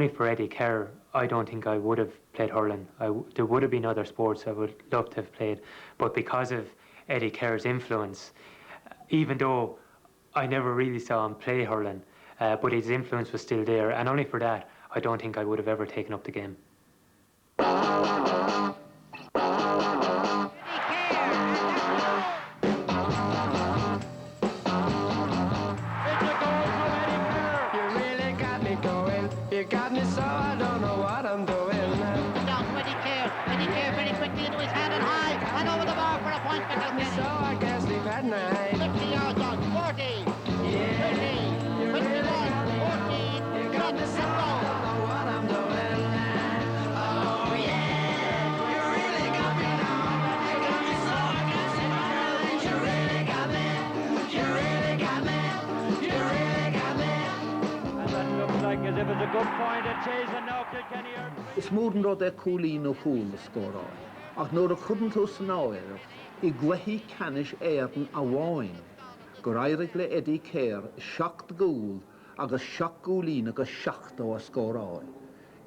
only for Eddie Keher, I don't think I would have played hurling. There would have been other sports I would love to have played, but because of Eddie Keher's influence, even though I never really saw him play hurling, but his influence was still there, and only for that, I don't think I would have ever taken up the game. You got me so I don't know what I'm doing. Down to Eddie Keher. Eddie Keher very quickly into his hand and high and over the bar for a point for Kilkenny. So I can't sleep at night. 50 yards on, 40, Yeah. 30, 21, 14, You got me so I don't know what I'm doing. Oh yeah, you really got me now. You got me so I can't sleep at night. You really got me. You really got me. You really got me. And that looks like as if it's a good point at Chase and now Kilkenny are... Is mór rud cúlín ó cúl na scóráil. Ach nuair a chudann tú san áireamh, I gluichí canis éireann a bháin. Gur éirigh le Eddie Keher 7 gúl agus 7 gúlín agus 7 a scóráil.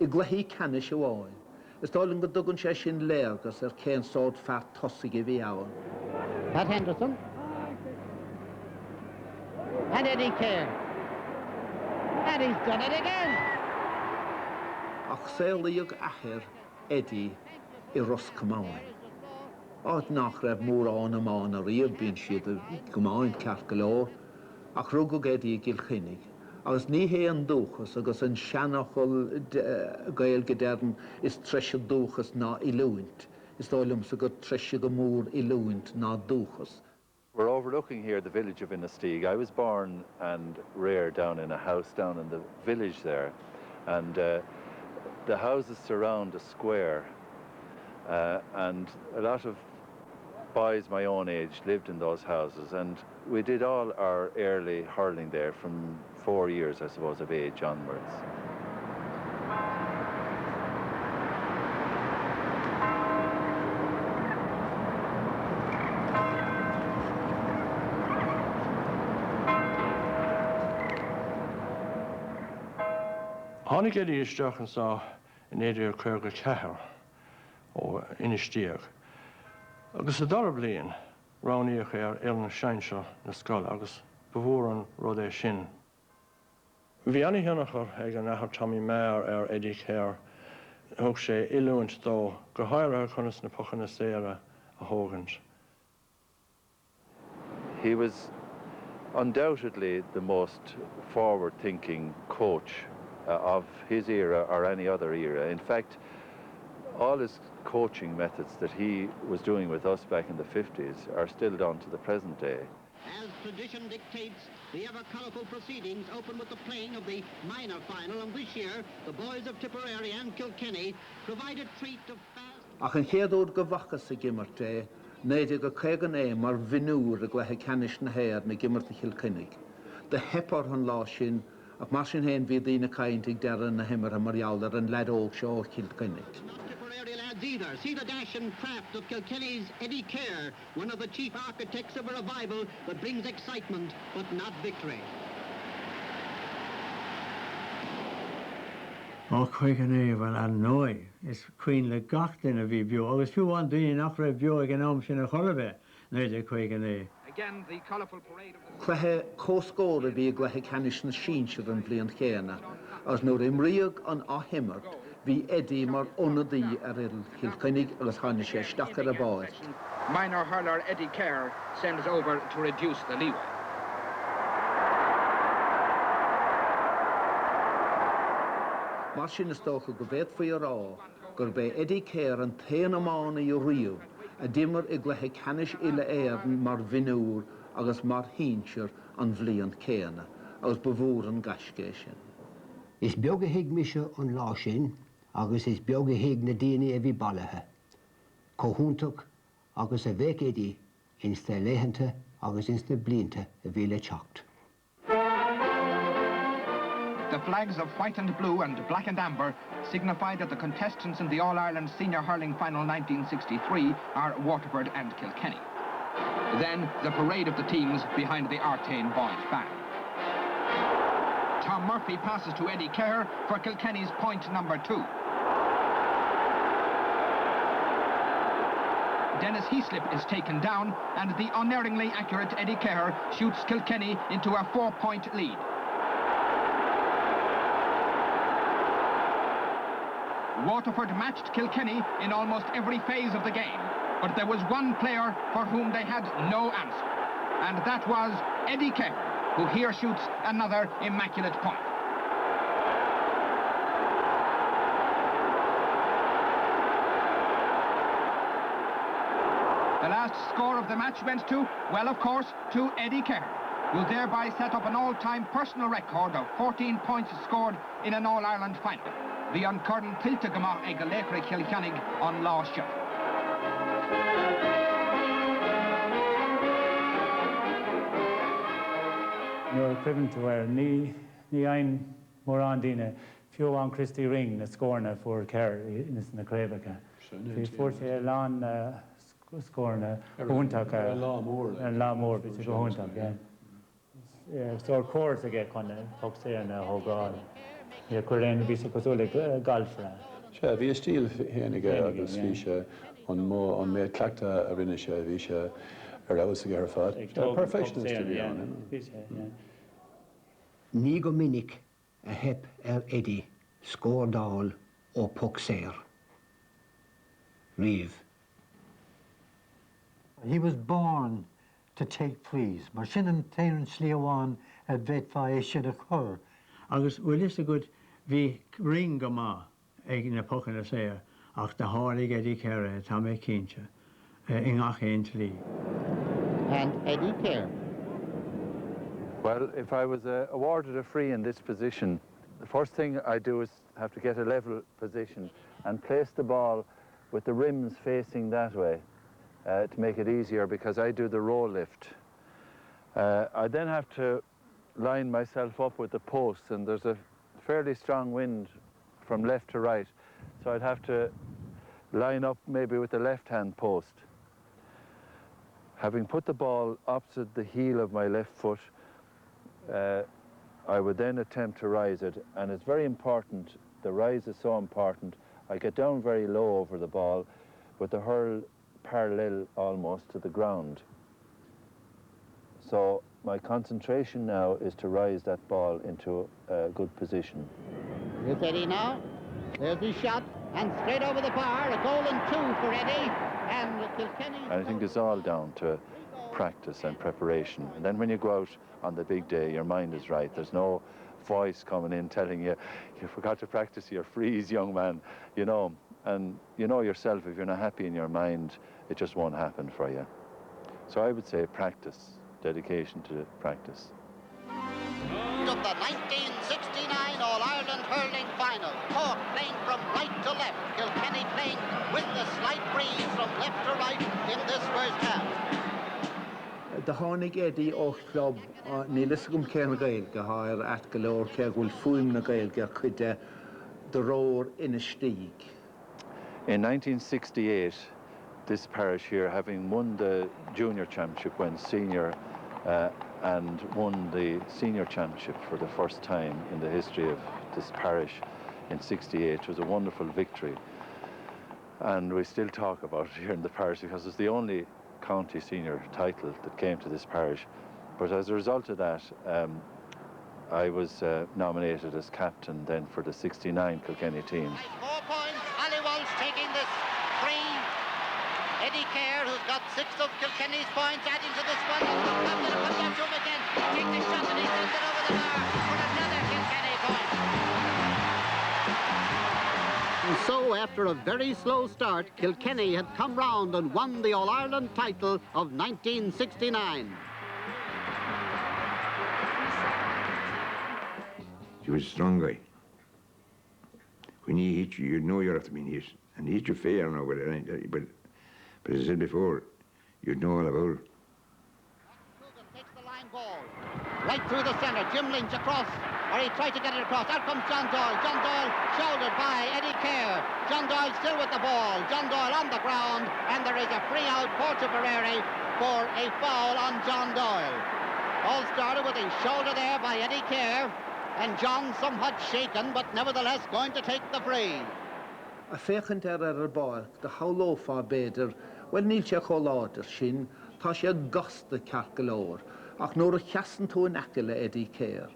I gluichí canis a bháin. Is dáilinn go dtugann sé sin léargas cén sód feart tosaigh I bhí ann. Pat Henderson. And Eddie Keher. And he's done it again. Ach saolaíodh achar Eddie I Ros Cumáin. Áit nach raibh mór an amán a riamh bíonn siad Cumáin ceart go leor, ach rugad Eddie Kilkenny. Agus ní hé an dúchas agus an seanachil Gael Gedern is treise dúchas ná I luint. Is dáilm sa go treise go mór I luint ná dúchas. We're overlooking here the village of Innistig. I was born and reared down in a house down in the village there, and the houses surround a square, and a lot of boys my own age lived in those houses, and we did all our early hurling there from 4 years, I suppose, of age onwards. Honnig Eddie isteach an sá in éidir chuir go Keher ó Innistíag. Agus a dara bliain ráníoch an seinseo na scoil agus bhór an rud é sin. Bhí anna heannachar ag an achar Tommy Mair Eddie Keher thug sé iluint dó go háire chunas na pochanna séire a thógant. He was undoubtedly the most forward-thinking coach of his era or any other era. In fact, all his coaching methods that he was doing with us back in the 50s are still done to the present day. As tradition dictates, the ever-colourful proceedings open with the playing of the minor final, and this year, the boys of Tipperary and Kilkenny provide a treat of fast... Ach an chéadúr go bhachas sa gimmart néidir go chégan mar vinúr a glethe canis na héir na gimmart a Kilkenny. De hepar an lá sin, ach mar sin héin bhí dtína caintig dearan na himar a marialar an ledóg seo Kilkenny. Not Tipperary lads either. See the dash and craft of Kilkenny's Eddie Keher, one of the chief architects of a revival that brings excitement, but not victory. Ó chuigan éomh an nói is cuoin le gachtain a bhí beo, agus fiú an daoine nach raibh beo ag an am sin a chorabeh néidir chuigan é. Again, the colourful parade of the... Clethe cóscóra bhí glethe canis na sínsir an bblion chéana, as nuair imríoch an áhimart, bhí Eddie mar onadaí Kilkenny agus tháinig sé isteach ar a báid. Minor hurler Eddie Keher sends over to reduce the leeway. Mar sin is tócha go bhéad faoi rá, gur bé Eddie Keher an téana amána I riamh, a dimmer I glethe canis ile éireann mar vinúr agus mar hínsir an bhlion céana, agus bhór an gaiscé sin. Is beaga hiig mise an lá sin, agus is beaga hiig na daoine a bhí ballathe. Cóhúntaach agus a bheith Eddie insta léhananta agus insta blianta a bhí le teacht. The flags of white and blue and black and amber signify that the contestants in the All-Ireland Senior Hurling Final 1963 are Waterford and Kilkenny. Then the parade of the teams behind the Artane boys band. Tom Murphy passes to Eddie Keher for Kilkenny's point number 2. Dennis Heaslip is taken down, and the unerringly accurate Eddie Keher shoots Kilkenny into a 4-point lead. Waterford matched Kilkenny in almost every phase of the game, but there was one player for whom they had no answer, and that was Eddie Keher, who here shoots another immaculate point. The last score of the match went to, well, of course, to Eddie Keher, who thereby set up an all-time personal record of 14 points scored in an All-Ireland final. The Uncurtain Tiltagama ag Laochra Kilkenny on Laochra. You're equivalent to where ni ein Morandina, few on Christy Ring, the scorner for Keher in the Cravaka. The fourth lan scorner, Huntaka, and La Moore, which is a Huntaka. So, of course, I get on the Foxy and Hogard. Yeah, Korean visa Kosole Galfra. Sure, we still here in Gael, Fisha, on more on mere Clacta Arinisha, Visha, Arouse Garfat. Perfectionist to be on. Nigo Minik, a hep Eddie, Scordal or Poxer. Reeve. He was born to take pleas. Mar sin Terence Leowan at Vetfa should occur. Agus well is a good vi ring gama ag na pocan a ach the Harley Eddie Keher tam e kincha in ach ently. And Eddie Keher. Well, if I was awarded a free in this position, the first thing I do is have to get a level position and place the ball with the rims facing that way to make it easier, because I do the roll lift. I then have to line myself up with the posts, and there's a fairly strong wind from left to right, so I'd have to line up maybe with the left-hand post. Having put the ball opposite the heel of my left foot, I would then attempt to rise it, and it's very important, the rise is so important. I get down very low over the ball with the hurl parallel almost to the ground. So my concentration now is to rise that ball into a good position. Here's Eddie now. There's his shot, and straight over the bar, a goal and 2 for Eddie, and Kilkenny. I think it's all down to practice and preparation. And then when you go out on the big day, your mind is right. There's no voice coming in telling you, you forgot to practice your freeze, young man, you know. And you know yourself, if you're not happy in your mind, it just won't happen for you. So I would say practice, dedication to practice. Of the 1969 All-Ireland hurling final. Cork playing from right to left. Kilkenny playing with the slight breeze from left to right in this first half. The Honig Eddie och club Nilisgum Keher Gael Gael at Galore Keher Fuim na Gael Gakide the roar in a steig. In 1968, this parish here, having won the junior championship when senior and won the senior championship for the first time in the history of this parish in 68, was a wonderful victory. And we still talk about it here in the parish because it's the only county senior title that came to this parish. But as a result of that, I was nominated as captain then for the 69 Kilkenny team. 4 points, Ali Walsh taking this free. Eddie Keher, who's got 6 of Kilkenny's points, adding to this one. And the captain comes down to him again. Take the shot and he sends it over the bar for another Kilkenny point. And so, after a very slow start, Kilkenny had come round and won the All-Ireland title of 1969. He was a strong guy. When he hit you, you know you're after being hit. And he hit you fair now, but as I said before, you'd know all about it. Takes the line ball. Right through the centre, Jim Lynch across, or he tried to get it across. Out comes John Doyle. John Doyle shouldered by Eddie Keher. John Doyle still with the ball. John Doyle on the ground, and there is a free out for Tipperary for a foul on John Doyle. All started with a shoulder there by Eddie Keher. And John somewhat shaken, but nevertheless going to take the free. A féchant ar ball, de hawlo fá beidir, wel níl sé choláidir sin, tá sé gasta carcalóir, ach nóair a cheasan tú an acile Eddie Keher.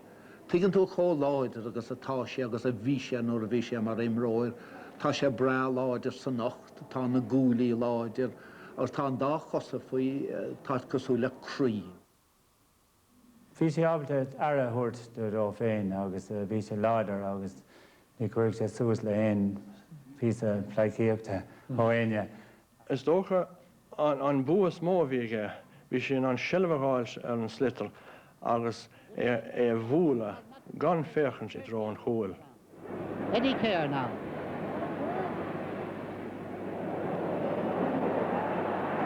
Tuigeann tú choláidir agus atá sé agus a bhí sé nóair a bhí sé mar imróir, tá sé bra láidir san nacht, tá na gúlaí láidir, agus tá an dá chosa faoi tá cosú le crí. Bhí sé ábhalte ar a thuirt do rá féin agus bhí sé láidir agus ní chuirg sé suas le haon písa pleicíochta ó aine. Is dócha an buas mó bhíige, bhí sin an silbhaáil ar an slitar agus bhúla gan féchan sé rá an chúil. Eddie Keher now.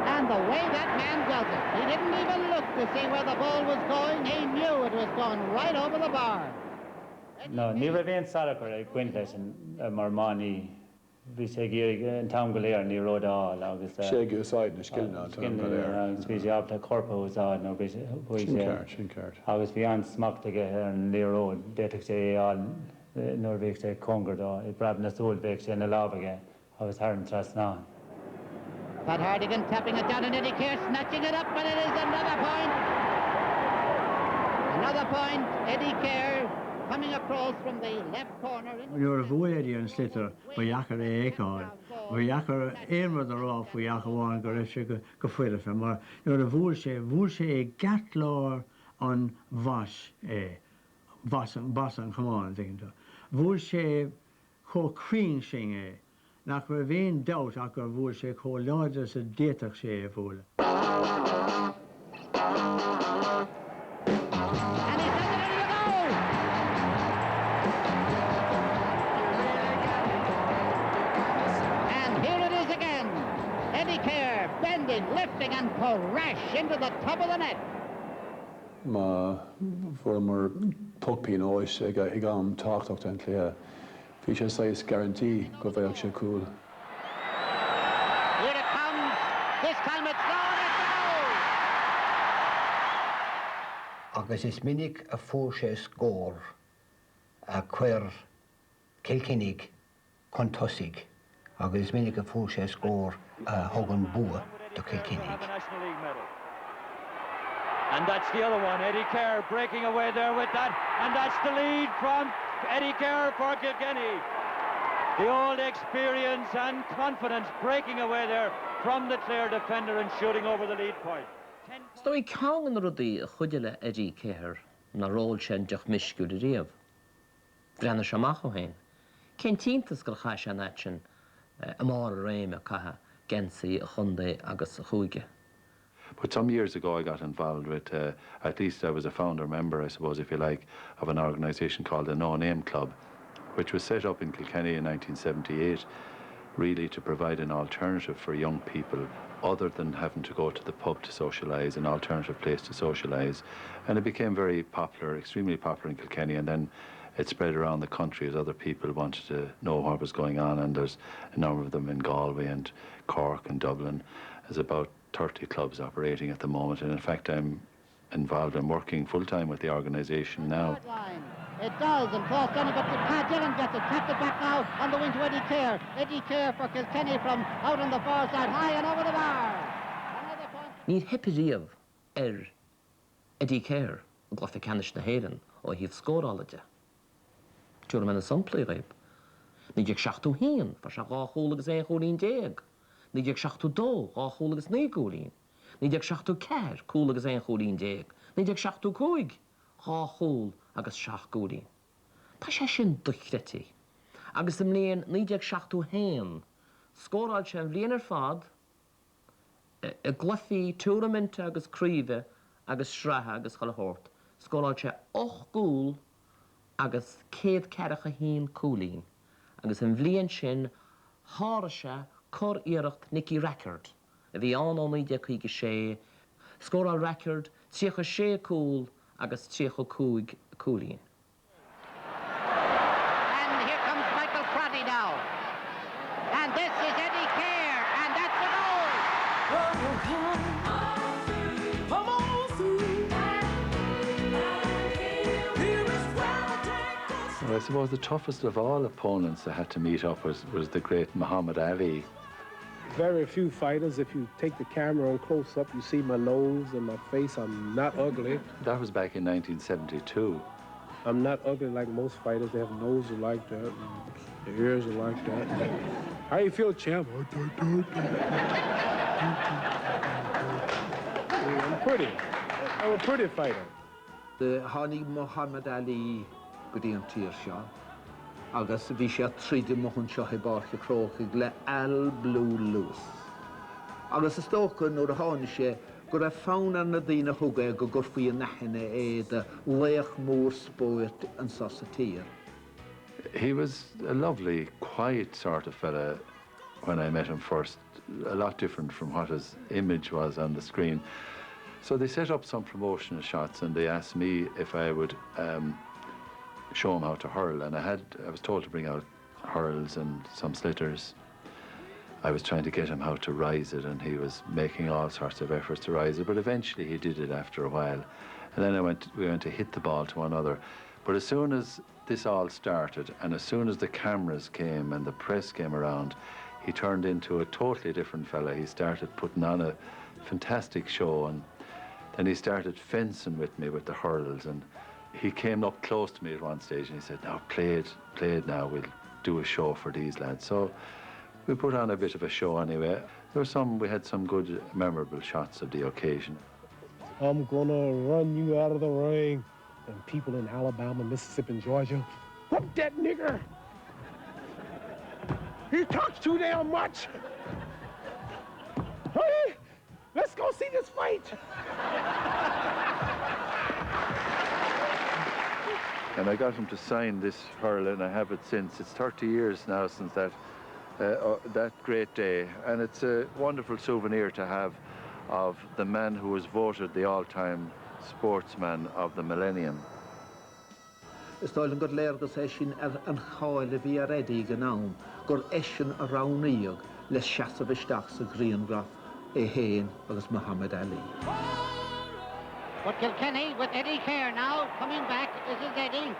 And the way that man does it, he didn't even look to see where the ball was going. He knew it was going right over the bar. No, ní ra bhéon Salachar ag cuint leis an mar mánaí. Bhí sé géirig an tam go léir ní ródáil agus... sé go úsáid na scilna an tam go léir. Agus bhí sé ábhalte corpa úsáid nó bhí sé... Sin ceart. Agus bhí an smachtaige ar an léiróid, déiteach sé áil nóir bhíh sé congar dá, I brab na súil bhíh sé na lábhaige agus thar an trasná. But Hardigan tapping it down and Eddie Keher snatching it up, and it is another point. Another point, Eddie Keher coming across from the left corner. You're a boy Eddie and Slitter, but Yakar Akon. But Yakar aim with the rough, we Yakawan Gorisha go further from her. You're a Vulshe Gatlor on Vosh, Bossan, come on, thinking to. Vulshe Ho Queen Sing, nach we ween doubt, Akar Vulshe Ho Lodges a Datach She Vul. Lifting and crash into the top of the net. Ma former puckpin ois ag am táchtach an cléir. Bhí sé sais guarantee go bheadh sé cool. Here it comes. This time it's gone. It's goal. Agus is minic a fór sé scór a chuir Kilkennig chun tosig. Agus is minic a fór sé scór a thugan bua. And that's the other one, Eddie Keher breaking away there with that, and that's the lead from Eddie Keher for Kilkenny. The old experience and confidence breaking away there from the clear defender and shooting over the lead point. Stoi cáin rudí a chuideile Eddie Keher na ról sin deach misciú de riamh. Brenna seamach ó hain. Cén tíntas gur chá sé net sin a mar a réim a catha. But some years ago I got involved with, at least I was a founder member, I suppose, if you like, of an organisation called the No Name Club, which was set up in Kilkenny in 1978, really to provide an alternative for young people other than having to go to the pub to socialise, an alternative place to socialise. And it became very popular, extremely popular in Kilkenny, and then it spread around the country as other people wanted to know what was going on, and there's a number of them in Galway and Cork and Dublin. There's about 30 clubs operating at the moment, and in fact I'm involved in working full-time with the organisation now. It does, and crossed on it, but Dillon gets it, tapped it back now on the wing to Eddie Keher. Eddie Keher for Kilkenny from out on the far side, high and over the bar. Ní hippiríamh Eddie Keher, glufa canis na héireann, ó híomh scórálaide. Tuair me na sunplay raib. Ní ag seachtú híon, fa se gá chólagus é chólín déag. Ní ag seachtú dó, gá chólagus né gólín. Ní ag seachtú ceir, chólagus é chólín déag. Ní ag seachtú cóig, gá chól agus seach gólín. Tá sé sin duchretí. Agus am léon ní ag seachtú héan. Scóráil sé bhliain ar fad, a glufaí túraminte agus críomh agus sreathe agus chulahort. Scóráil sé 8 gúl agus 140 cúlín. Agus an bhliain sin hára sé cur iirecht Nicky Record. A bhí an óide chuige sé. Scóráil Record 36 cúl agus 35 cúlín. And here comes Michael Crotty now. And this is Eddie Keher, and that's the goal. Come on through. Here is gravity. Well, I suppose the toughest of all opponents I had to meet up was the great Muhammad Ali. Very few fighters, if you take the camera on close up, you see my nose and my face. I'm not ugly. That was back in 1972. I'm not ugly like most fighters. They have noses like that, and their ears are like that. How you feel, champ? I'm pretty. I'm a pretty fighter. The Hani Muhammad Ali Gudin Tirsha. Agus bhí sé tríide mohann seo i barcha cróchaigh le al blue luas. Agus is tócha nuair a tháinig sé gur raibh fána na dtíine thugaigh go gur faoí nachine é de léach mór spóirt an sosa tír. He was a lovely, quiet sort of fella when I met him first, a lot different from what his image was on the screen. So they set up some promotional shots and they asked me if I would show him how to hurl, and I was told to bring out hurls and some slitters. I was trying to get him how to rise it, and he was making all sorts of efforts to rise it, but eventually he did it after a while. And then we went to hit the ball to one another. But as soon as this all started, and as soon as the cameras came and the press came around, he turned into a totally different fella. He started putting on a fantastic show, and then he started fencing with me with the hurls, and he came up close to me at one stage and he said, "Now play it now, we'll do a show for these lads." So we put on a bit of a show anyway. We had some good memorable shots of the occasion. I'm gonna run you out of the ring. And people in Alabama, Mississippi, and Georgia, whoop that nigger! He talks too damn much! Hey, let's go see this fight! And I got him to sign this hurl, and I have it since. It's 30 years now since that great day, and it's a wonderful souvenir to have of the man who was voted the all-time sportsman of the millennium. Stáilin go léirgus é sin an cháil a bhí a réidí go nám, gur éisian a ránaíog le seaasa bhisteach sa Griangraf é Héin agus Muhammad Ali. But Kilkenny with Eddie Keher now coming back. This is Eddie.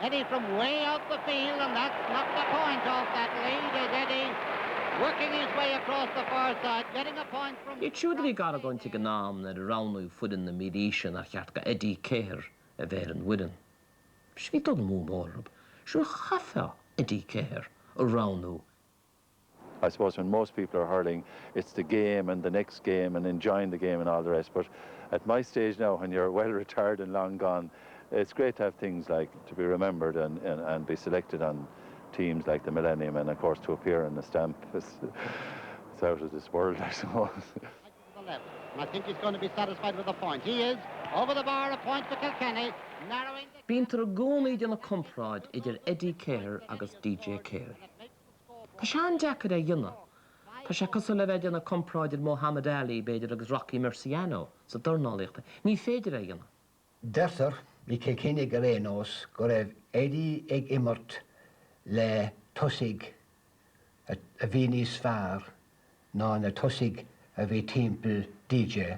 Eddie from way out the field, and that's knocked the point off that lead. Is Eddie working his way across the far side, getting a point from... It should be got going to Ganam that around we foot in the mediation or Yatka Eddie Keher a Varen Widden. She don't move more up. She'll have Eddie Keher around you. I suppose when most people are hurling, it's the game and the next game and enjoying the game and all the rest. But at my stage now, when you're well retired and long gone, it's great to have things like to be remembered and be selected on teams like the Millennium, and of course to appear in the stamp. It's out of this world, I suppose. I think he's going to be satisfied with the point. He is over the bar, a point for Kilkenny, narrowing the... Bín tar gcónaí an a compráid idir Eddie Keher agus DJ Keher. Tá sé an deacad é dhéanamh. Tá sé cos le bheith an a compráid idir Muhammad Ali beidir agus Rocky Marciano sa dornálaíochta. Ní féidir é dhéanamh. Deirtar bhí Kilkenny go réanós go raibh Eddie ag immert le tosig a bhí níos fearr ná na tosig a bhí timpeall DJ.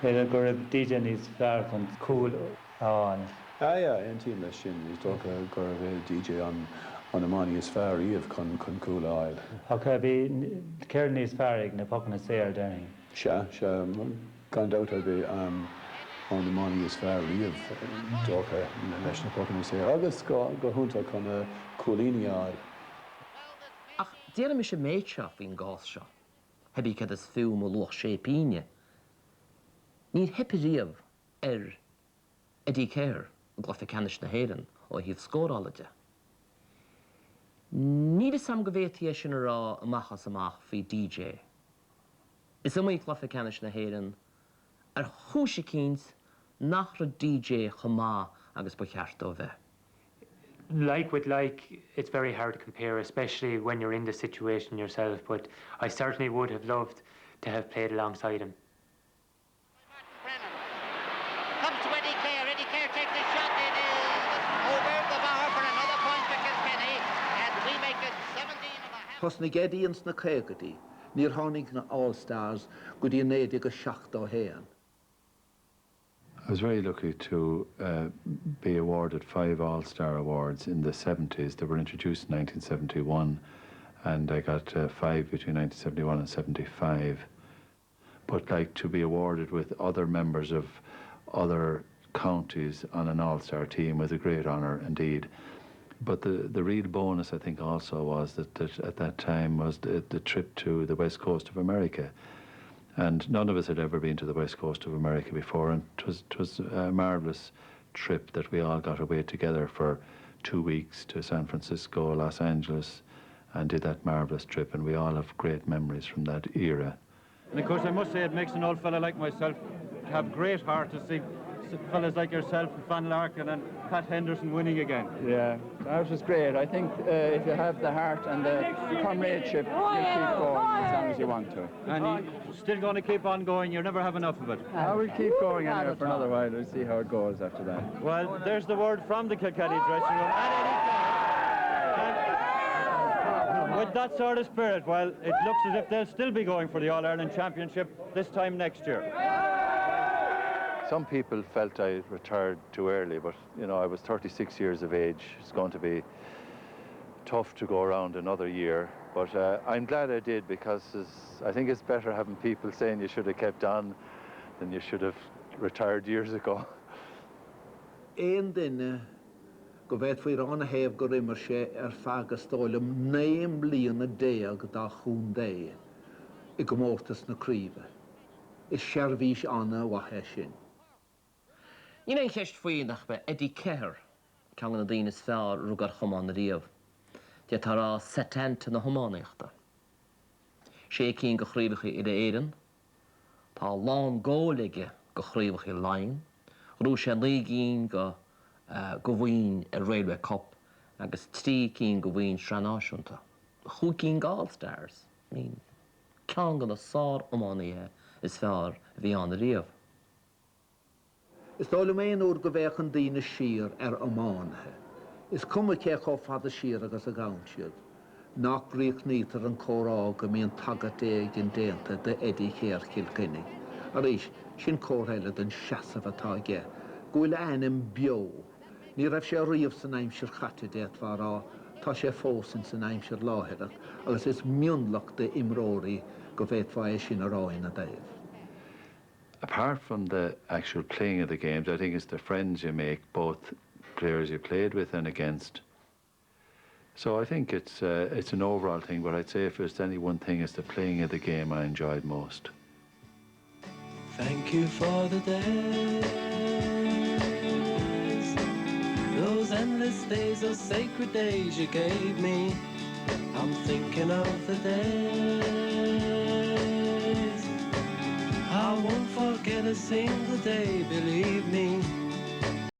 Féidir go raibh DJ níos fearr chun cool an. Ja, en team leis sin, is toch go raibh DJ an amani is fearr íomh chun cool áil. Tá bhí Keir níos fearr ag na pocan na séir déing. Se gan doubt a bhí an amani is fearr íomh dócha leis na pocan na séir. Agus go thúnta chun coolíní áil. Ach, déanam is sé méidseach hín gás seo. Hebí cad is fiú mo luach sé píine. Níl hepiríomh Eddie Keher glufa canis na héireann ó híomh scórálaide. Níl is sam go bhéití sin rá amachchas amach fí DJ. Is am glufa canis na héireann ar chúise cíns nach ra DJ chomá agus ba cheart ó bheith. Like with like, it's very hard to compare, especially when you're in the situation yourself, but I certainly would have loved to have played alongside him. Comes to Eddie Keher. Eddie Keher takes a shot. It is over the bar for another point for Kilkenny, and we make it 17.5. Hosnig Eddie and na Craigedy, níor tháinig na All-Stars go dtí néide go 7 héan. I was very lucky to be awarded 5 All-Star Awards in the 70s. They were introduced in 1971, and I got 5 between 1971 and 75. But like to be awarded with other members of other counties on an All-Star team was a great honour indeed. But the real bonus, I think, also was that at that time was the trip to the west coast of America. And none of us had ever been to the west coast of America before, and it was a marvellous trip that we all got away together for 2 weeks to San Francisco, Los Angeles, and did that marvellous trip, and we all have great memories from that era. And of course, I must say it makes an old fella like myself have great heart to see fellas like yourself, Van Larkin and Pat Henderson winning again. Yeah, that was great. I think if you have the heart and the comradeship, you keep going as long as you want to. And you're still going to keep on going, you'll never have enough of it. I will keep going anyway for another while. We'll see how it goes after that. Well, there's the word from the Kilkenny dressing room. And with that sort of spirit, well, it looks as if they'll still be going for the All-Ireland Championship this time next year. Some people felt I retired too early, but you know, I was 36 years of age. It's going to be tough to go around another year, but I'm glad I did, because I think it's better having people saying you should have kept on than you should have retired years ago. Ein duine go bheith faoi rán a héamh go rimar sé feagas stáilm 9 bliana déag dá chún dé I go mórtas na críomha. Is searbhís anna wathe sin. Ní ein cheist faoin nach be Eddie Keher, ceann na daoine is fearr rugar chomán na riamh. Dia tará setanta na hománaíochta. Sé cín go chríomhacha I éireann, tá lán ggólaige go chríomhacha láin, rú sé lígín go bhhain Railway Cup, agus trí cín go bhhain Sranáisiúnta. Chú cín All-Stars. Ceann go na sár hománaithe is fearr a bhí an na riamh. Is dála méon úr go bheith an daoine siar amánathe. Is cuma cé cho fada siar agus a gabhaim siad. Nach bríoch nítar an córá go míon tagad éag in déanta de Eddie Keher Kilkenny. Arís, sin córhéile den seasamh atá ggé. Gúil ainm bio. Ní raibh sé riamh san aimsir chatte déit bharrá, tá sé fósin san aimsir láthirach, agus is mionlach de imróí go bheith fáil sin aráin a daobh. Apart from the actual playing of the games, I think it's the friends you make, both players you played with and against. So I think it's an overall thing, but I'd say if there's any one thing, it's the playing of the game I enjoyed most. Thank you for the days, those endless days, those sacred days you gave me. I'm thinking of the days I won't forget a single day, believe me.